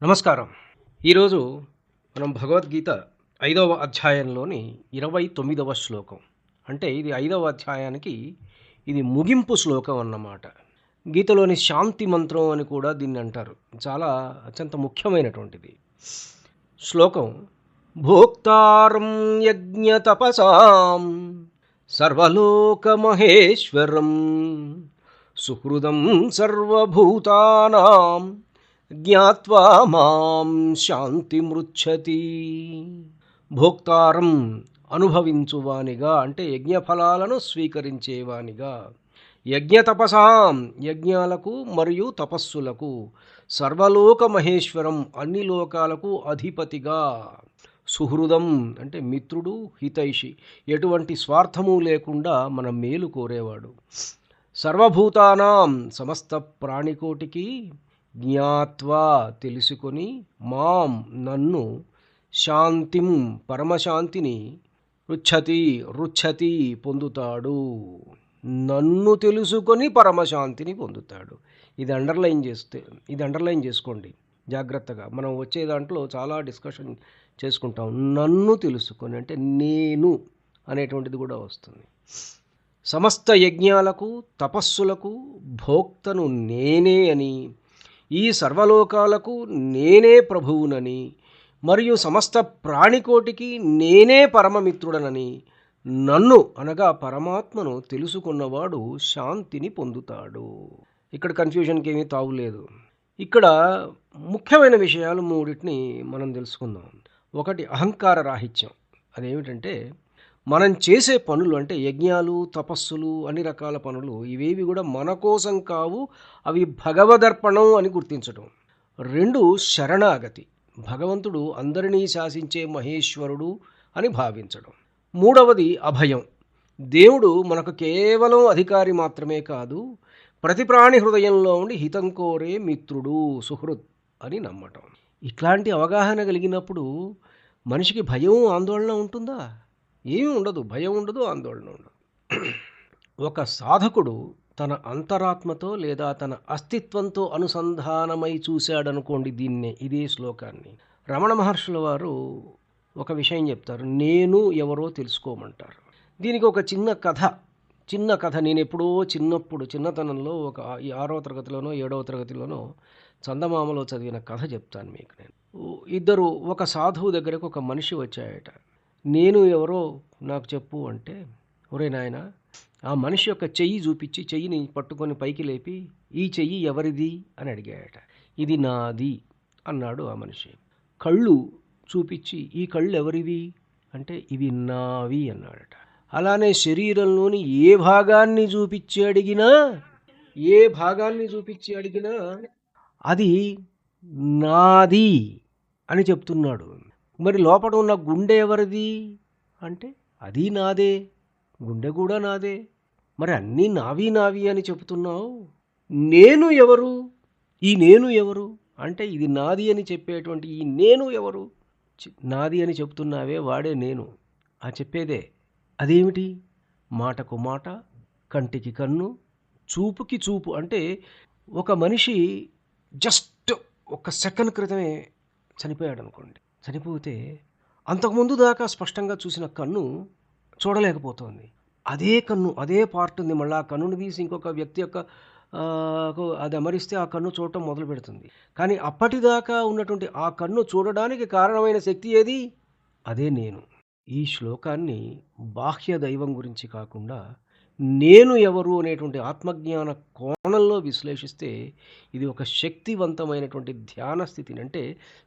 నమస్కారం. ఈరోజు మనం భగవద్గీత 5వ అధ్యాయంలోని 29వ శ్లోకం. అంటే ఇది 5వ అధ్యాయానికి ఇది ముగింపు శ్లోకం అన్నమాట. గీతలోని శాంతి మంత్రం అని కూడా దీన్ని అంటారు. చాలా అత్యంత ముఖ్యమైనటువంటిది. శ్లోకం భోక్తారం యజ్ఞతపసాం సర్వలోకమహేశ్వరం సుహృదం సర్వభూతానాం జ్ఞాత్వా మాం శాంతిమృచ్చతి. భోక్తారం అనుభవించువానిగా అంటే యజ్ఞఫలాలను స్వీకరించేవానిగా, యజ్ఞతపసాం యజ్ఞాలకు మరియు తపస్సులకు, సర్వలోక మహేశ్వరం అన్ని లోకాలకు అధిపతిగా, సుహృదం అంటే మిత్రుడు, హితైషి ఎటువంటి స్వార్థము లేకుండా మన మేలు కోరేవాడు, సర్వభూతానాం సమస్త ప్రాణికోటికి, జ్ఞాత్వా తెలుసుకొని, మాం నన్ను, శాంతిం పరమశాంతిని, రుచ్చతి పొందుతాడు, నన్ను తెలుసుకొని పరమశాంతిని పొందుతాడు. ఇది అండర్లైన్ చేసుకోండి జాగ్రత్తగా. మనం వచ్చే దాంట్లో చాలా డిస్కషన్ చేసుకుంటాం. నన్ను తెలుసుకొని అంటే నేను అనేటువంటిది కూడా వస్తుంది. సమస్త యజ్ఞాలకు తపస్సులకు భోక్తను నేనే అని, ఈ సర్వలోకాలకు నేనే ప్రభువునని, మరియు సమస్త ప్రాణికోటికి నేనే పరమమిత్రుడనని, నన్ను అనగా పరమాత్మను తెలుసుకున్నవాడు శాంతిని పొందుతాడు. ఇక్కడ కన్ఫ్యూజన్కి ఏమీ తావులేదు. ఇక్కడ ముఖ్యమైన విషయాలు మూడింటిని మనం తెలుసుకుందాం. ఒకటి అహంకార రాహిత్యం. అదేమిటంటే మనం చేసే పనులు అంటే యజ్ఞాలు, తపస్సులు, అన్ని రకాల పనులు ఇవేవి కూడా మన కోసం కావు, అవి భగవదర్పణం అని గుర్తించడం. 2 శరణాగతి, భగవంతుడు అందరినీ శాసించే మహేశ్వరుడు అని భావించడం. 3వది అభయం, దేవుడు మనకు కేవలం అధికారి మాత్రమే కాదు, ప్రతి ప్రాణి హృదయంలో ఉండి హితం కోరే మిత్రుడు, సుహృత్ అని నమ్మటం. ఇట్లాంటి అవగాహన కలిగినప్పుడు మనిషికి భయం, ఆందోళన ఉంటుందా? ఏమీ ఉండదు. భయం ఉండదు, ఆందోళన ఉండదు. ఒక సాధకుడు తన అంతరాత్మతో లేదా తన అస్తిత్వంతో అనుసంధానమై చూశాడనుకోండి ఇదే శ్లోకాన్ని, రమణ మహర్షుల వారు ఒక విషయం చెప్తారు. నేను ఎవరో తెలుసుకోమంటారు. దీనికి ఒక చిన్న కథ నేను ఎప్పుడో చిన్నతనంలో ఒక 6వ తరగతిలోనో 7వ తరగతిలోనో చందమామలో చదివిన కథ చెప్తాను మీకు. నేను ఇద్దరు ఒక సాధువు దగ్గరకు ఒక మనిషి వచ్చాయట. నేను ఎవరో నాకు చెప్పు అంటే, ఒరే నాయన, ఆ మనిషి యొక్క చెయ్యి చూపించి చెయ్యిని పట్టుకొని పైకి లేపి, ఈ చెయ్యి ఎవరిది అని అడిగాయట. ఇది నాది అన్నాడు ఆ మనిషి. కళ్ళు చూపించి, ఈ కళ్ళు ఎవరివి అంటే ఇవి నావి అన్నాడట. అలానే శరీరంలోని ఏ భాగాన్ని చూపించి అడిగినా అది నాది అని చెప్తున్నాడు. మరి లోపల ఉన్న గుండె ఎవరిది అంటే అది నాదే, గుండె కూడా నాదే. మరి అన్నీ నావి అని చెబుతున్నావు, నేను ఎవరు? ఈ నేను ఎవరు అంటే ఇది నాది అని చెప్పేటువంటి ఈ నేను ఎవరు? నాది అని చెప్తున్నావే వాడే నేను. ఆ చెప్పేదే అదేమిటి? మాటకు మాట, కంటికి కన్ను, చూపుకి చూపు. అంటే ఒక మనిషి జస్ట్ ఒక సెకండ్ క్రితమే చనిపోయాడు అనుకోండి. చనిపోతే అంతకుముందు దాకా స్పష్టంగా చూసిన కన్ను చూడలేకపోతుంది. అదే కన్ను, అదే పార్ట్ ఉంది. మళ్ళీ ఆ కన్నుని తీసి ఇంకొక వ్యక్తి యొక్క అది అమరిస్తే ఆ కన్ను చూడటం మొదలు పెడుతుంది. కానీ అప్పటిదాకా ఉన్నటువంటి ఆ కన్ను చూడడానికి కారణమైన శక్తి ఏది? అదే నేను. ఈ శ్లోకాన్ని బాహ్య దైవం గురించి కాకుండా నేను ఎవరు అనేటువంటి ఆత్మజ్ఞాన కోణంలో విశ్లేషిస్తే ఇది ఒక శక్తివంతమైనటువంటి ధ్యాన స్థితిని అంటే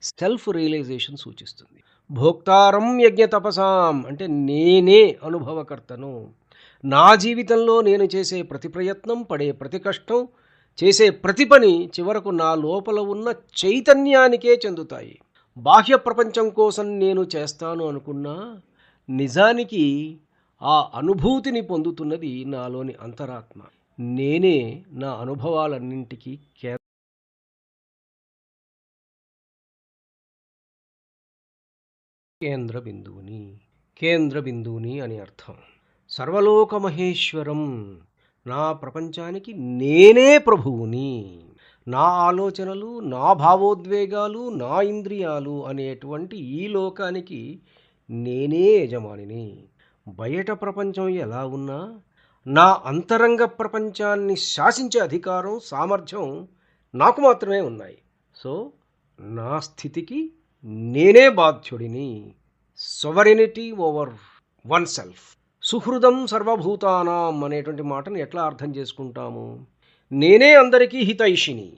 సెల్ఫ్ రియలైజేషన్ సూచిస్తుంది. భోక్తారం యజ్ఞ తపసాం అంటే నేనే అనుభవకర్తను. నా జీవితంలో నేను చేసే ప్రతి ప్రయత్నం, పడే ప్రతి కష్టం, చేసే ప్రతి పని చివరకు నా లోపల ఉన్న చైతన్యానికే చెందుతాయి. బాహ్య ప్రపంచం కోసం నేను చేస్తాను అనుకున్నా నిజానికి ఆ అనుభూతిని పొందుతున్నది నాలోని అంతరాత్మ. నేనే నా అనుభవాలన్నింటికీ కేంద్ర బిందువుని అని అర్థం. సర్వలోక మహేశ్వరం, నా ప్రపంచానికి నేనే ప్రభువుని. నా ఆలోచనలు, నా భావోద్వేగాలు, నా ఇంద్రియాలు అనేటువంటి ఈ లోకానికి నేనే యజమానిని. బయట ప్రపంచం ఎలా ఉన్నా నా అంతరంగ ప్రపంచాన్ని శాసించే అధికారం, సామర్థ్యం నాకు మాత్రమే ఉన్నాయి. సో నా స్థితికి నేనే బాధ్యుడిని. సొవరెనిటీ ఓవర్ వన్ సెల్ఫ్. సుహృదం సర్వభూతానాం అనేటువంటి మాటను ఎట్లా అర్థం చేసుకుంటాము? నేనే అందరికీ హితైషిని.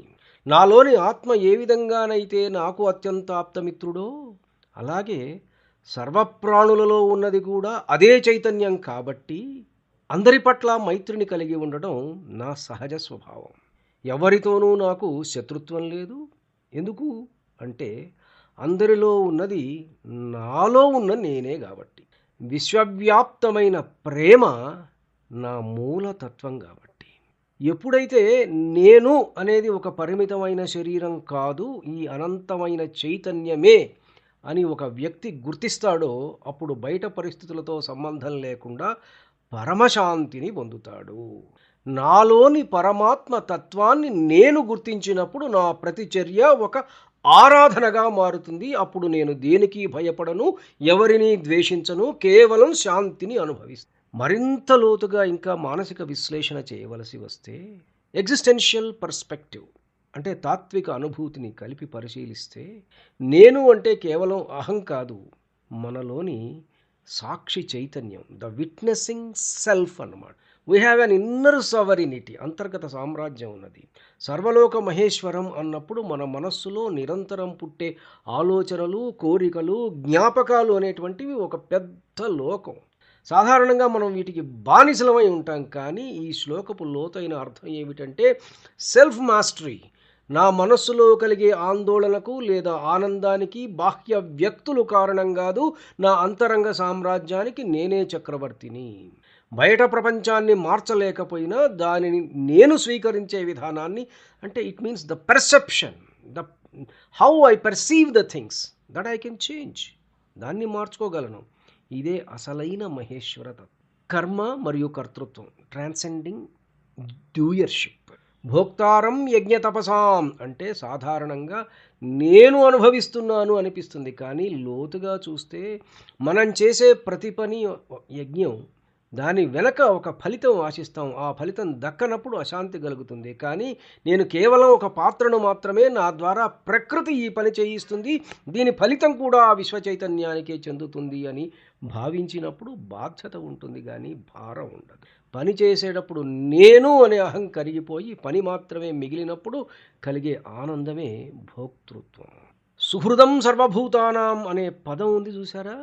నాలోని ఆత్మ ఏ విధంగానైతే నాకు అత్యంత ఆప్తమిత్రుడో, అలాగే సర్వప్రాణులలో ఉన్నది కూడా అదే చైతన్యం కాబట్టి అందరి పట్ల మైత్రిని కలిగి ఉండటం నా సహజ స్వభావం. ఎవరితోనూ నాకు శత్రుత్వం లేదు. ఎందుకు అంటే అందరిలో ఉన్నది నాలో ఉన్న నేనే కాబట్టి. విశ్వవ్యాప్తమైన ప్రేమ నా మూలతత్వం కాబట్టి. ఎప్పుడైతే నేను అనేది ఒక పరిమితమైన శరీరం కాదు, ఈ అనంతమైన చైతన్యమే అని ఒక వ్యక్తి గుర్తిస్తాడో, అప్పుడు బయట పరిస్థితులతో సంబంధం లేకుండా పరమశాంతిని పొందుతాడు. నాలోని పరమాత్మ తత్వాన్ని నేను గుర్తించినప్పుడు నా ప్రతిచర్య ఒక ఆరాధనగా మారుతుంది. అప్పుడు నేను దేనికి భయపడను, ఎవరిని ద్వేషించను, కేవలం శాంతిని అనుభవిస్తాను. మరింత లోతుగా ఇంకా మానసిక విశ్లేషణ చేయవలసి వస్తే ఎగ్జిస్టెన్షియల్ పర్స్పెక్టివ్ అంటే తాత్విక అనుభూతిని కలిపి పరిశీలిస్తే నేను అంటే కేవలం అహం కాదు, మనలోని సాక్షి చైతన్యం, ద విట్నెసింగ్ సెల్ఫ్ అన్నమాట. వీ హ్యావ్ అన్ ఇన్నర్ సవరినిటీ, అంతర్గత సామ్రాజ్యం ఉన్నది. సర్వలోక మహేశ్వరం అన్నప్పుడు మన మనస్సులో నిరంతరం పుట్టే ఆలోచనలు, కోరికలు, జ్ఞాపకాలు అనేటువంటివి ఒక పెద్ద లోకం. సాధారణంగా మనం వీటికి బానిసలమై ఉంటాం. కానీ ఈ శ్లోకపు లోతైన అర్థం ఏమిటంటే సెల్ఫ్ మాస్టరీ. నా మనస్సులో కలిగే ఆందోళనకు లేదా ఆనందానికి బాహ్య వ్యక్తులు కారణం కాదు, నా అంతరంగ సామ్రాజ్యానికి నేనే చక్రవర్తిని. బయట ప్రపంచాన్ని మార్చలేకపోయినా దానిని నేను స్వీకరించే విధానాన్ని, అంటే it means the perception, the how I perceive the things, that I can change. దాన్ని మార్చుకోగలను. ఇదే అసలైన మహేశ్వరత. కర్మ మరియు కర్తృత్వం, ట్రాన్సెండింగ్ డ్యూయర్షిప్. భోక్తారం యజ్ఞ తపసాం అంటే సాధారణంగా నేను అనుభవిస్తున్నాను అనిపిస్తుంది. కానీ లోతుగా చూస్తే మనం చేసే ప్రతి పని యజ్ఞం. దాని వెనక ఒక ఫలితం ఆశిస్తాం. ఆ ఫలితం దక్కనప్పుడు అశాంతి కలుగుతుంది. కానీ నేను కేవలం ఒక పాత్రను మాత్రమే, నా ద్వారా ప్రకృతి ఈ పని చేయిస్తుంది, దీని ఫలితం కూడా ఆ విశ్వ చైతన్యానికే చెందుతుంది అని భావించినప్పుడు బాధ్యత ఉంటుంది, కానీ భారం ఉండదు. పని చేసేటప్పుడు నేను అనే అహం కరిగిపోయి పని మాత్రమే మిగిలినప్పుడు కలిగే ఆనందమే భోక్తృత్వం. సుహృదం సర్వభూతానాం అనే పదం ఉంది చూసారా?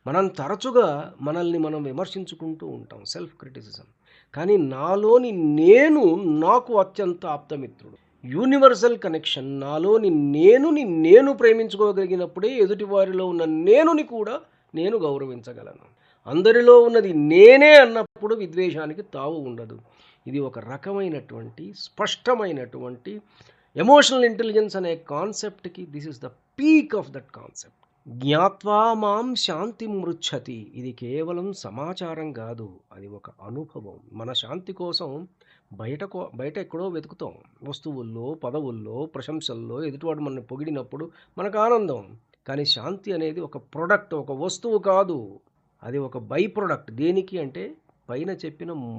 మనం తరచుగా మనల్ని మనం విమర్శించుకుంటూ ఉంటాం, సెల్ఫ్ క్రిటిసిజం. కానీ నాలోని నేను నాకు అత్యంత ఆప్తమిత్రుడు. Universal connection. నాలోని నేనుని నేను ప్రేమించుకోగలిగినప్పుడే ఎదుటివారిలో ఉన్న నేనుని కూడా నేను గౌరవించగలను. అందరిలో ఉన్నది నేనే అన్నప్పుడు విద్వేషానికి తావు ఉండదు. ఇది ఒక రకమైనటువంటి స్పష్టమైనటువంటి ఎమోషనల్ ఇంటెలిజెన్స్ అనే కాన్సెప్ట్కి this is the peak of that concept. జ్ఞాత్వా మాం శాంతి మృచ్చతి. ఇది కేవలం సమాచారం కాదు, అది ఒక అనుభవం. మన శాంతి కోసం బయట ఎక్కడో వెతుకుతాం, వస్తువుల్లో, పదవుల్లో, ప్రశంసల్లో. ఎదుటివాడు మనల్ని పొగిడినప్పుడు మనకు ఆనందం. కానీ శాంతి అనేది ఒక ప్రొడక్ట్, ఒక వస్తువు కాదు. అది ఒక బై ప్రొడక్ట్. దేనికి అంటే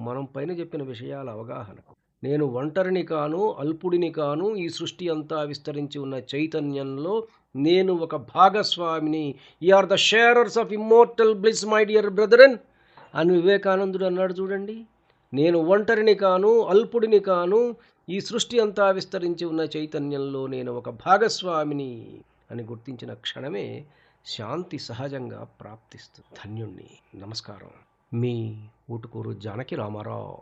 మనం పైన చెప్పిన విషయాల అవగాహనకు. నేను ఒంటరిని కాను, అల్పుడిని కాను, ఈ సృష్టి అంతా విస్తరించి ఉన్న చైతన్యంలో నేను ఒక భాగస్వామిని. You are the sharers of immortal bliss my dear brethren అని వివేకానందుడు అన్నాడు చూడండి. నేను ఒంటరిని కాను, అల్పుడిని కాను, ఈ సృష్టి అంతా విస్తరించి ఉన్న చైతన్యంలో నేను ఒక భాగస్వామిని అని గుర్తించిన క్షణమే శాంతి సహజంగా ప్రాప్తిస్తుంది. ధన్యుణ్ణి. నమస్కారం. మీ ఊటుకూరు జానకి రామారావు.